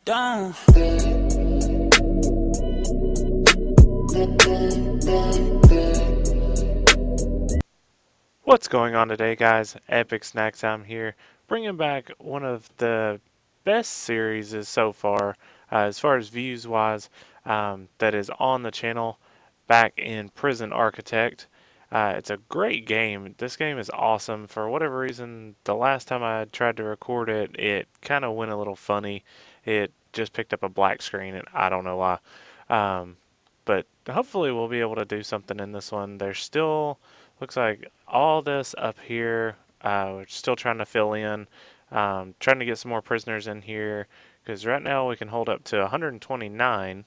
Shakedown. What's going on today, guys? Epic Snack Time here, bringing back one of the best series so far as views wise, that is on the channel. Back in Prison Architect. It's a great game. This game is awesome. For whatever reason, the last time I tried to record it, it kind of went a little funny. It just picked up a black screen, and I don't know why. Um, but hopefully, we'll be able to do something in this one. There's still looks like all this up here. We're still trying to fill in, trying to get some more prisoners in here because right now we can hold up to 129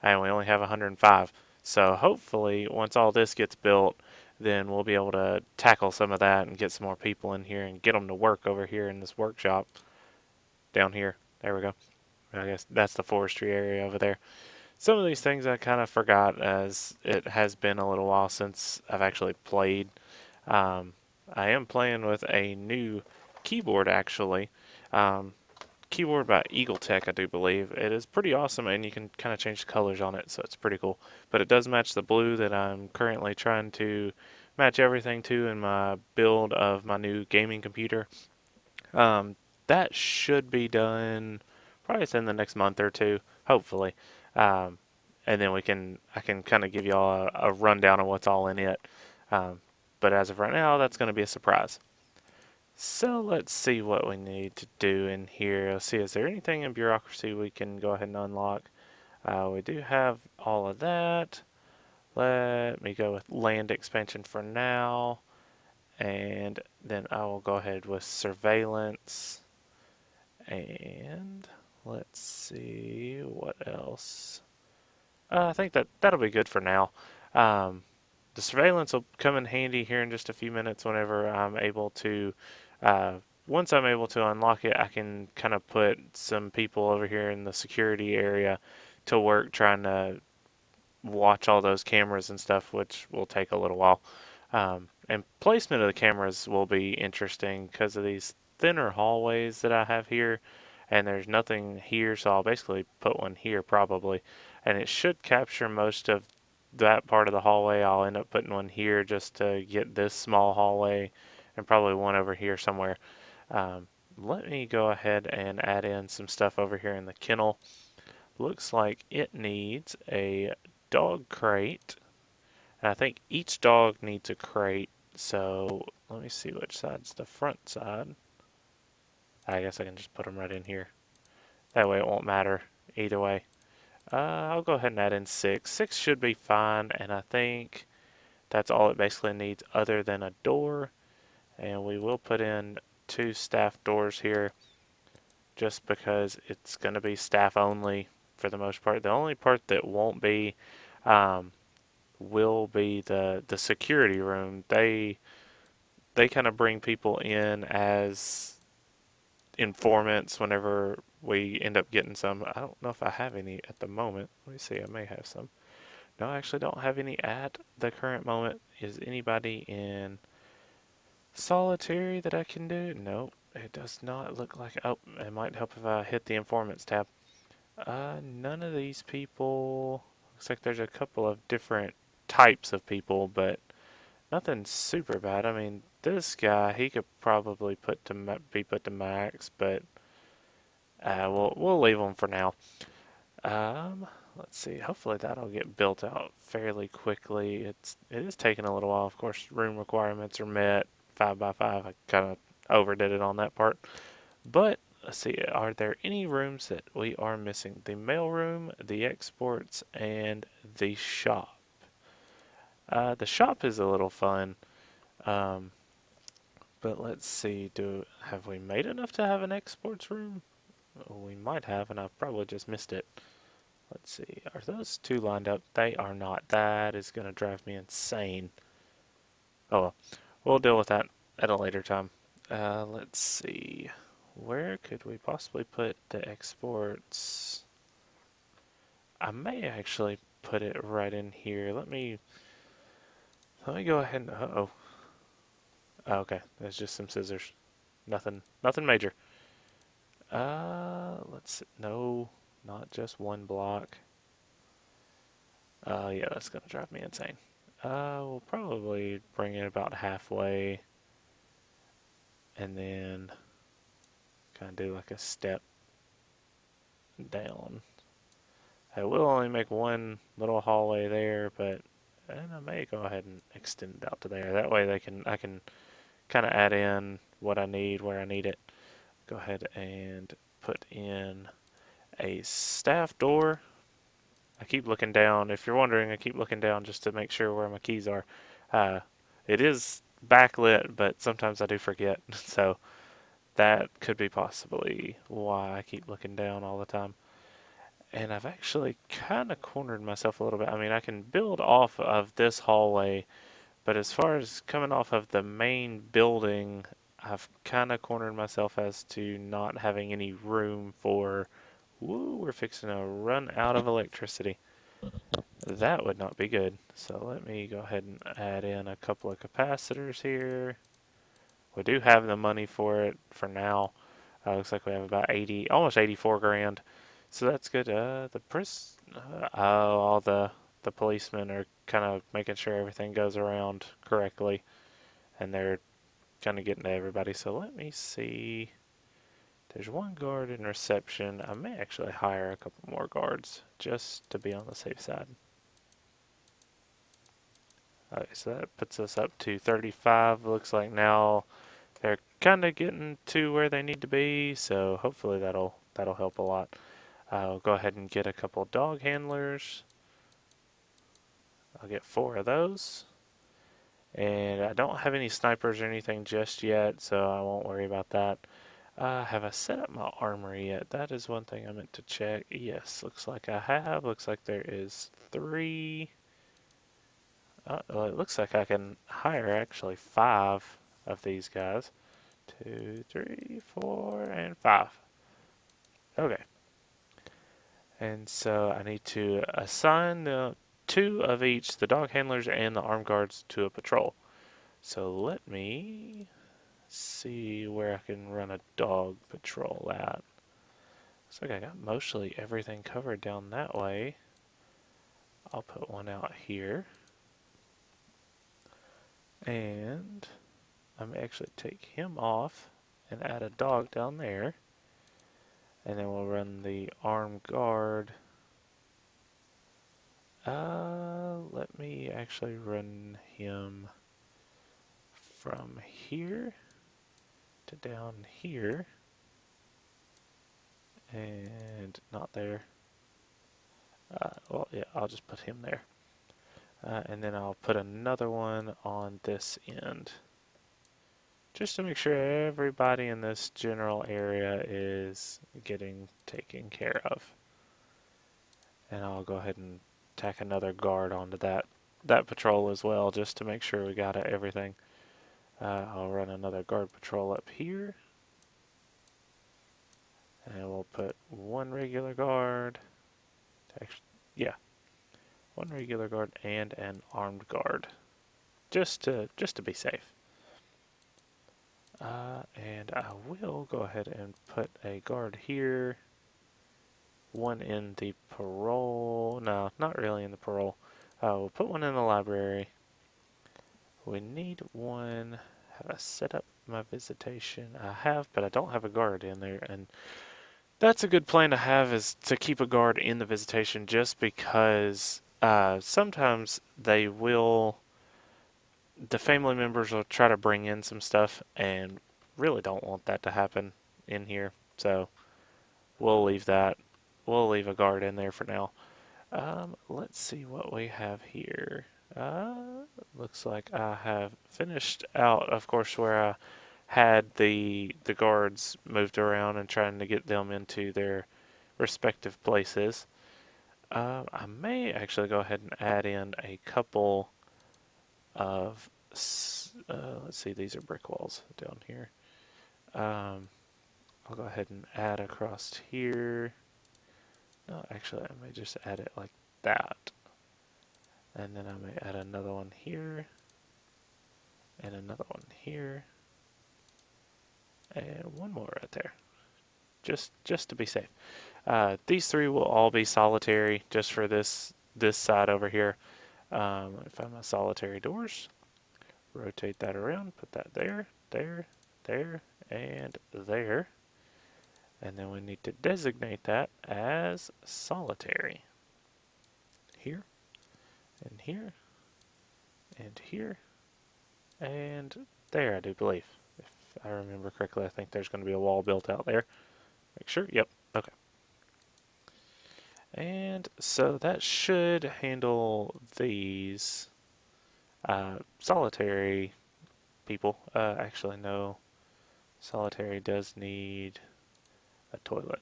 and we only have 105. So hopefully, once all this gets built, then we'll be able to tackle some of that and get some more people in here and get them to work over here in this workshop down here. There we go. I guess that's the forestry area over there. Some of these things I kind of forgot as it has been a little while since I've actually played. Um, I am playing with a new keyboard actually. Um, Keyboard by Eagle Tech, I do believe. It is pretty awesome, and you can kind of change the colors on it, so it's pretty cool. But it does match the blue that I'm currently trying to match everything to in my build of my new gaming computer. Um, that should be done probably within the next month or two, hopefully. Um, and then I can kind of give y'all a rundown of what's all in it. Um, but as of right now, that's going to be a surprise. So let's see what we need to do in here. Let's see, is there anything in bureaucracy we can go ahead and unlock? We do have all of that. Let me go with land expansion for now. And then I will go ahead with surveillance. And let's see what else. I think that'll be good for now. Um, the surveillance will come in handy here in just a few minutes whenever I'm able to. Once I'm able to unlock it, I can kind of put some people over here in the security area to work trying to watch all those cameras and stuff, which will take a little while. And placement of the cameras will be interesting because of these thinner hallways that I have here, and there's nothing here, so I'll basically put one here probably, and it should capture most of that part of the hallway. I'll end up putting one here just to get this small hallway, and probably one over here somewhere. Um, Let me go ahead and add in some stuff over here in the kennel. Looks like it needs a dog crate. And I think each dog needs a crate. So let me see which side's the front side. I guess I can just put them right in here. That way it won't matter either way. I'll go ahead and add in six. Six should be fine, and I think that's all it basically needs other than a door. And we will put in two staff doors here just because it's going to be staff only for the most part. The only part that won't be um, will be the security room. They kind of bring people in as informants whenever we end up getting some. I don't know if I have any at the moment. Let me see. I may have some. No, I actually don't have any at the current moment. Is anybody in solitary that I can do? No, it does not look like. Oh, it might help if I hit the informants tab. None of these people. Looks like there's a couple of different types of people, but nothing super bad. I mean, this guy, he could probably be put to max, but we'll leave him for now. Let's see. Hopefully that'll get built out fairly quickly. It is taking a little while. Of course, room requirements are met 5 by 5. I kind of overdid it on that part. But let's see. Are there any rooms that we are missing? The mail room, the exports, and the shop. The shop is a little fun. Um, But let's see, do have we made enough to have an exports room? We might have, and I've probably just missed it. Let's see, are those two lined up? They are not. That is going to drive me insane. Oh well, we'll deal with that at a later time. Let's see, where could we possibly put the exports? I may actually put it right in here. Let me go ahead and, uh-oh. Oh, okay, there's just some scissors. Nothing major. Let's see. No, not just one block. Yeah, that's gonna drive me insane. We'll probably bring it about halfway and then kind of do like a step down. I will only make one little hallway there, but and I may go ahead and extend it out to there. That way I can kind of add in what I need where I need it. Go ahead and put in a staff door. I keep looking down. If you're wondering, I keep looking down just to make sure where my keys are. Uh, it is backlit, but sometimes I do forget. So that could be possibly why I keep looking down all the time. And I've actually kind of cornered myself a little bit. I mean, I can build off of this hallway, but as far as coming off of the main building, I've kind of cornered myself as to not having any room for. Woo, we're fixing to run out of electricity. That would not be good. So let me go ahead and add in a couple of capacitors here. We do have the money for it for now. Looks like we have about 80, almost 84 grand. So that's good. All the policemen are kind of making sure everything goes around correctly, and they're kind of getting to everybody. So let me see. There's one guard in reception. I may actually hire a couple more guards just to be on the safe side. Okay, so that puts us up to 35. Looks like now they're kind of getting to where they need to be, so hopefully that'll help a lot. I'll go ahead and get a couple dog handlers. I'll get 4 of those. And I don't have any snipers or anything just yet, so I won't worry about that. Have I set up my armory yet? That is one thing I meant to check. Yes, looks like I have. Looks like there is 3. Well, it looks like I can hire actually 5 of these guys. 2, 3, 4, and 5. Okay. And so I need to assign the 2 of each, the dog handlers and the armed guards, to a patrol. So let me see where I can run a dog patrol at. Looks like I got mostly everything covered down that way. I'll put one out here. And I'm actually take him off and add a dog down there. And then we'll run the armed guard. Let me actually run him from here to down here. And not there. Well, yeah, I'll just put him there. And then I'll put another one on this end. Just to make sure everybody in this general area is getting taken care of. And I'll go ahead and tack another guard onto that patrol as well, just to make sure we got everything. I'll run another guard patrol up here. And we'll put one regular guard. Actually, yeah, one regular guard and an armed guard, just to be safe. And I will go ahead and put a guard here. One in the parole. No, not really in the parole. We'll put one in the library. We need one. Have I set up my visitation? I have, but I don't have a guard in there. And that's a good plan to have, is to keep a guard in the visitation, just because sometimes the family members will try to bring in some stuff and really don't want that to happen in here. So we'll leave that. We'll leave a guard in there for now. Let's see what we have here. Looks like I have finished out, of course, where I had the guards moved around and trying to get them into their respective places. I may actually go ahead and add in a couple of, let's see, these are brick walls down here. I'll go ahead and add across here. No, actually, I may just add it like that. And then I may add another one here, and another one here, and one more right there. just to be safe. These three will all be solitary just for this side over here. Let me find my solitary doors. Rotate that around. Put that there, there, there, and there. And then we need to designate that as solitary. Here, and here, and here, and there, I do believe. If I remember correctly, I think there's going to be a wall built out there. Make sure. Yep. Okay. And so that should handle these solitary people. Actually, no. Solitary does need a toilet.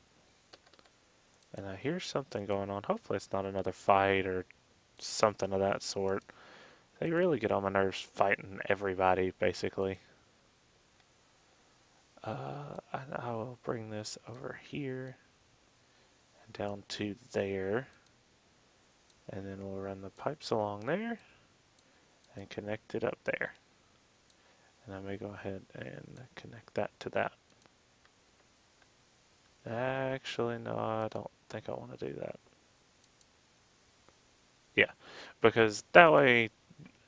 And I hear something going on. Hopefully it's not another fight or something of that sort. They really get on my nerves fighting everybody, basically. And I will bring this over here and down to there. And then we'll run the pipes along there and connect it up there. And I may go ahead and connect that to that. Actually, no, I don't think I want to do that. Yeah, because that way,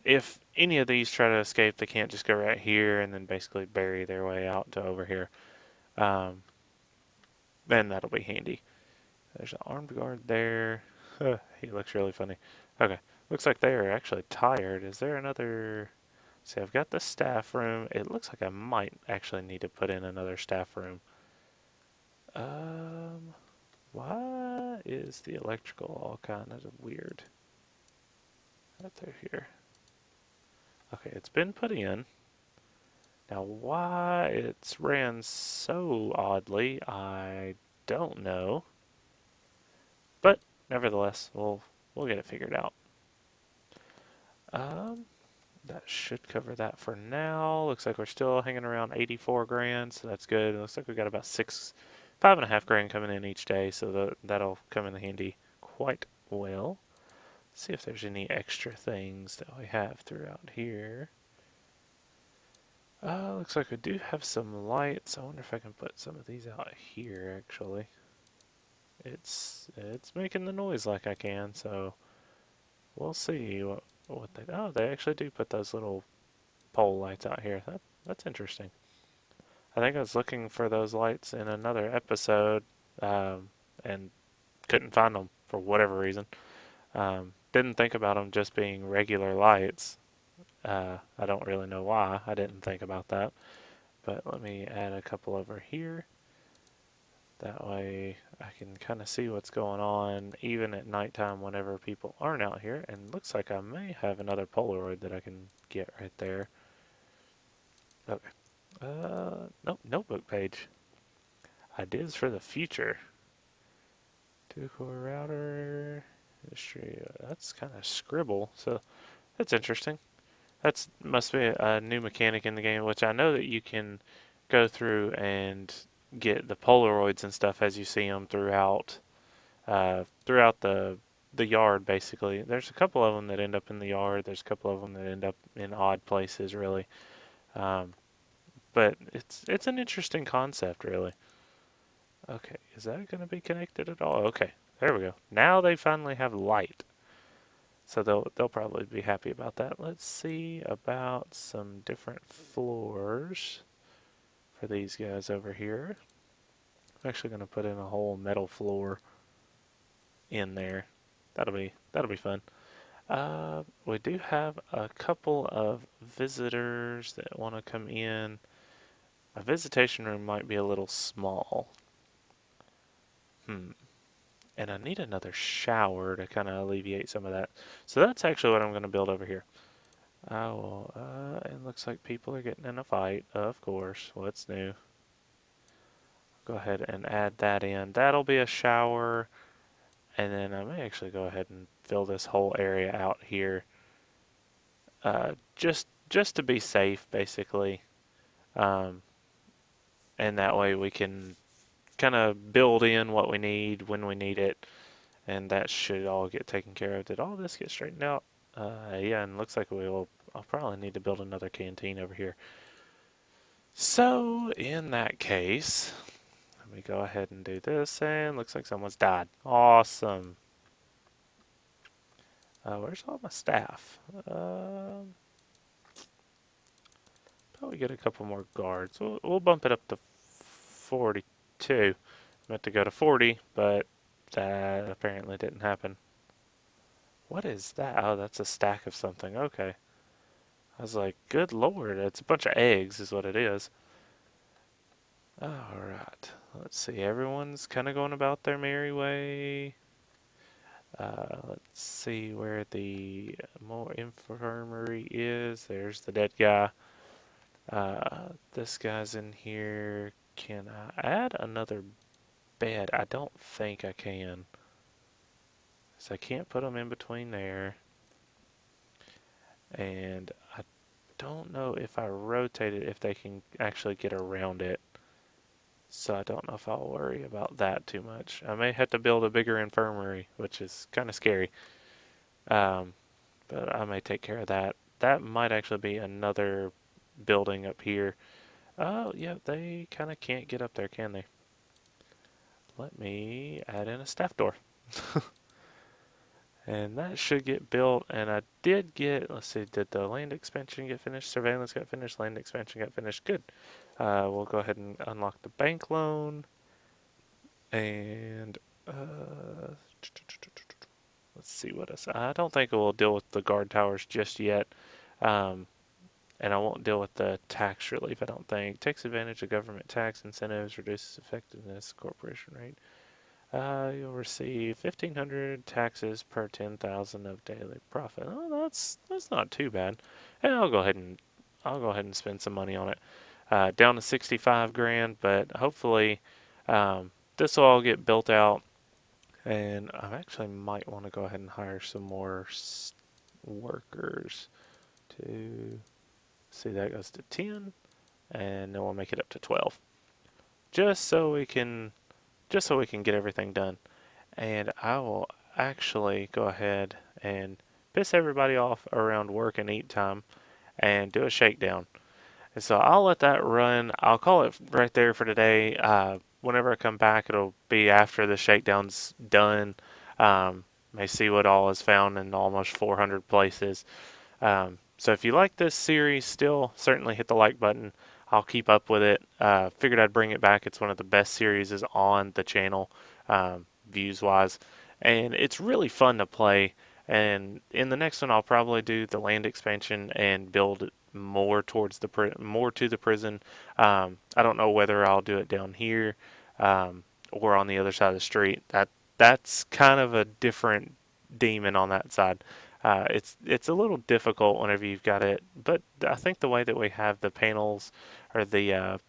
if any of these try to escape, they can't just go right here and then basically bury their way out to over here. Um, then that'll be handy. There's an armed guard there. He looks really funny. Okay, looks like they are actually tired. Is there another? See, I've got the staff room. It looks like I might actually need to put in another staff room. Um, why is the electrical all kind of weird? Right through here. Okay, it's been put in. Now, why it's ran so oddly, I don't know. But nevertheless, we'll get it figured out. Um, that should cover that for now. Looks like we're still hanging around 84 grand, so that's good. It looks like we got about 5.5 grand coming in each day, so that'll come in handy quite well. Let's see if there's any extra things that we have throughout here. Looks like we do have some lights. I wonder if I can put some of these out here, actually. It's making the noise like I can, so we'll see what they. Oh, they actually do put those little pole lights out here. That's interesting. I think I was looking for those lights in another episode, and couldn't find them for whatever reason. Didn't think about them just being regular lights. I don't really know why I didn't think about that. But let me add a couple over here. That way I can kind of see what's going on even at nighttime whenever people aren't out here. And looks like I may have another Polaroid that I can get right there. Okay. Nope, notebook page. Ideas for the future. Two-core router. History. That's kind of scribble, so that's interesting. That's must be a new mechanic in the game, which I know that you can go through and get the Polaroids and stuff as you see them throughout the yard. Basically, there's a couple of them that end up in the yard. There's a couple of them that end up in odd places, really. Um, but it's an interesting concept, really. Okay, is that going to be connected at all? Okay, there we go. Now they finally have light. So they'll probably be happy about that. Let's see about some different floors for these guys over here. I'm actually going to put in a whole metal floor in there. That'll be fun. We do have a couple of visitors that want to come in. A visitation room might be a little small. Hmm. And I need another shower to kind of alleviate some of that. So that's actually what I'm going to build over here. I will, it looks like people are getting in a fight, of course. What's new? Go ahead and add that in. That'll be a shower. And then I may actually go ahead and fill this whole area out here. Just to be safe, basically. Um, and that way we can kind of build in what we need when we need it. And that should all get taken care of. Did all this get straightened out? Yeah, and looks like I'll probably need to build another canteen over here. So, in that case, Let me go ahead and do this, and looks like someone's died. Awesome. Where's all my staff? Probably get a couple more guards. We'll bump it up to 42. Meant to go to 40, but that apparently didn't happen. What is that? Oh, that's a stack of something. Okay. I was like, good lord, it's a bunch of eggs is what it is. Alright, let's see. Everyone's kind of going about their merry way. Let's see where the more infirmary is. There's the dead guy. This guy's in here. Can I add another bed? I don't think I can. So I can't put them in between there. And I don't know if I rotate it, if they can actually get around it. So I don't know if I'll worry about that too much. I may have to build a bigger infirmary, which is kind of scary. Um, but I may take care of that. That might actually be another building up here. Oh, yeah, they kind of can't get up there, can they? Let me add in a staff door. And that should get built. And I did get, let's see, did the land expansion get finished? Surveillance got finished, land expansion got finished. Good. We'll go ahead and unlock the bank loan. And let's see what else. I don't think we'll deal with the guard towers just yet. Um, and I won't deal with the tax relief, I don't think. Takes advantage of government tax incentives, reduces effectiveness, corporation rate. You'll receive 1,500 taxes per 10,000 of daily profit. Oh, that's not too bad. And I'll go ahead and spend some money on it. Down to 65 grand, but hopefully this will all get built out. And I actually might want to go ahead and hire some more workers to see that goes to 10, and then we'll make it up to 12, just so we can get everything done. And I will actually go ahead and piss everybody off around work and eat time and do a shakedown. And so I'll let that run. I'll call it right there for today. Whenever I come back, it'll be after the shakedown's done. May see what all is found in almost 400 places. So if you like this series still, certainly hit the like button. I'll keep up with it. Figured I'd bring it back. It's one of the best series on the channel, views wise. And it's really fun to play. And in the next one, I'll probably do the land expansion and build more towards more to the prison. I don't know whether I'll do it down here or on the other side of the street. That's kind of a different demon on that side. It's a little difficult whenever you've got it, but I think the way that we have the panels or the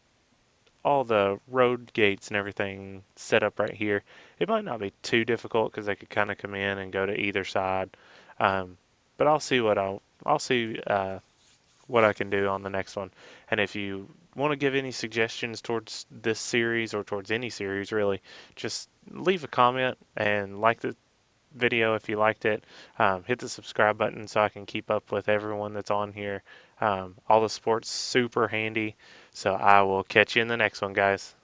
all the road gates and everything set up right here, it might not be too difficult because they could kind of come in and go to either side. But I'll see what I can do on the next one. And if you want to give any suggestions towards this series or towards any series really, just leave a comment and like the video if you liked it. Hit the subscribe button so I can keep up with everyone that's on here. All the support's super handy. So I will catch you in the next one, guys.